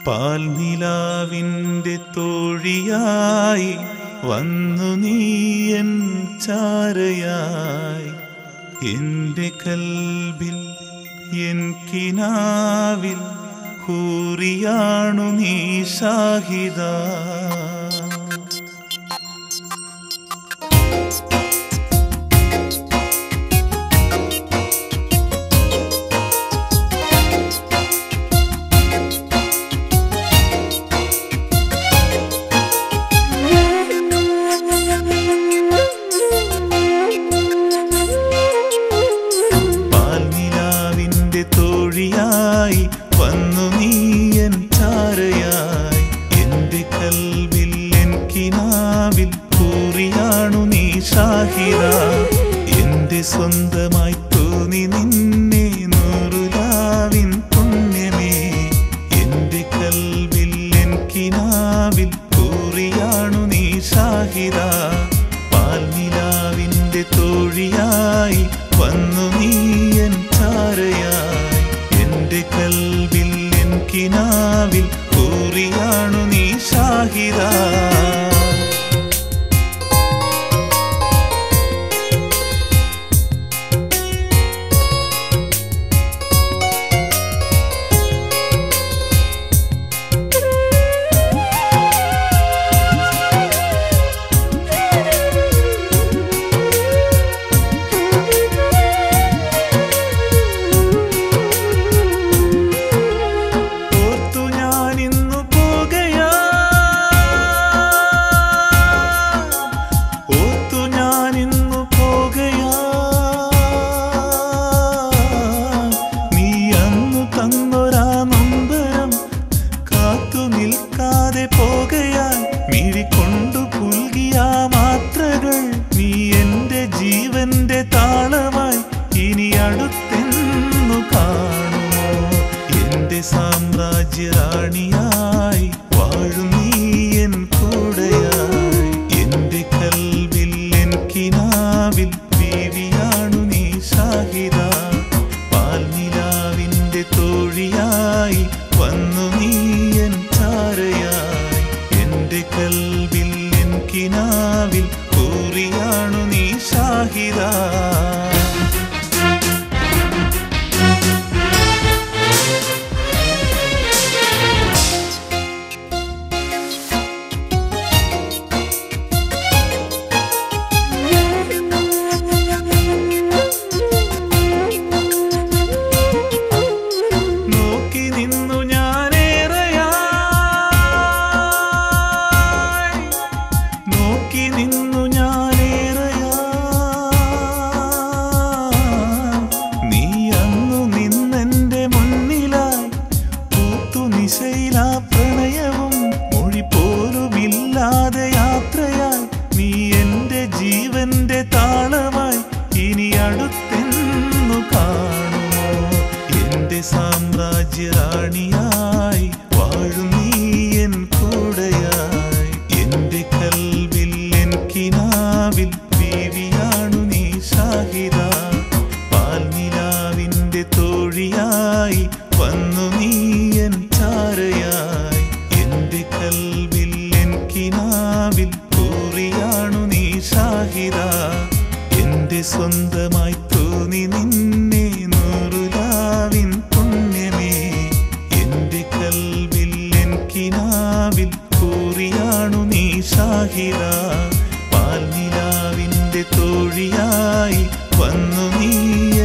പാൽനിലാവിൻ്റെ തോഴിയായി വന്നു നീയൻ ചാരയായി എൻ്റെ കൽബിൽ എൻ കിനാവിൽ ഹൂറിയാണു നീ ഷാഹിദ. തോഴിയായി വന്നു നീയൻ ചാരയായി എൻ്റെ കൽബിൽ എൻ കിനാവിൽ കൂറിയാണു നീ ഷാഹിദ. എൻ്റെ സ്വന്തമായി തോന്നി നിന്നെ നൂറുലാവിൻ പുണ്യമേ. എൻ്റെ കൽബിൽ എൻ കിനാവിൽ കൂറിയാണു നീ ഷാഹിദ. പാൽനിലാവിൻ്റെ തോഴിയായി വന്നു നീയൻ ചാരയായി എൻ്റെ കൽബിൽ എൻ കിനാവിൽ കൂറിയാണു നീ ഷാഹിദ. മിഴികൊണ്ടു പുൽകിയ മാത്രകൾ നീ എൻ്റെ ജീവന്റെ താളമായി ഇനി അടുത്തെന്നു കാണുമോ. എൻ്റെ സാമ്രാജ്യ റാണിയായി വാഴും നീ എൻ കൂടെയായി. എൻ്റെ കൽബിൽ എൻ കിനാവിൽ ബീവിയാണു നീ ഷാഹിദ. പാൽനിലാവിൻ്റെ തോഴിയായി വന്നു നീ എൻ ചാരയായി എൻ്റെ കൽബിൽ എൻ കിനാവിൽ കൂറിയാണു നീ ഷാഹിദ. പ്രണയവും മൊഴി പോലുമില്ലാതെ യാത്രയായി നീ എൻ്റെ ജീവന്റെ താളമായി ഇനി അടുത്തെന്നു കാണുമോ. എൻ്റെ സാമ്രാജ്യ റാണിയായി വാഴും നീ എൻ കൂടെയായി. എൻ്റെ കൽബിൽ എൻ കിനാവിൽ ബീവിയാണു നീ ഷാഹിദ. പാൽനിലാവിൻ്റെ തോഴിയായി വന്നു നീ എൻ ചാരയായി എൻ്റെ കൽബിൽ എൻ കിനാവിൽ കൂറിയാണു നീ ഷാഹിദ. എൻ്റെ സ്വന്തമായി തോന്നി നിന്നെ നൂറുലാവിൻ പുണ്യമേ. എൻ്റെ കൽബിൽ എൻ കിനാവിൽ കൂറിയാണു നീ ഷാഹിദ. പാൽനിലാവിൻ്റെ തോഴിയായി വന്നു നീ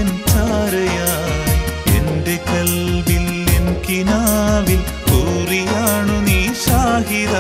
എൻ ചാരയായി എൻ്റെ കൽബിൽ എൻ കിനാവിൽ കൂറിയാണു നീ ഷാഹിദ.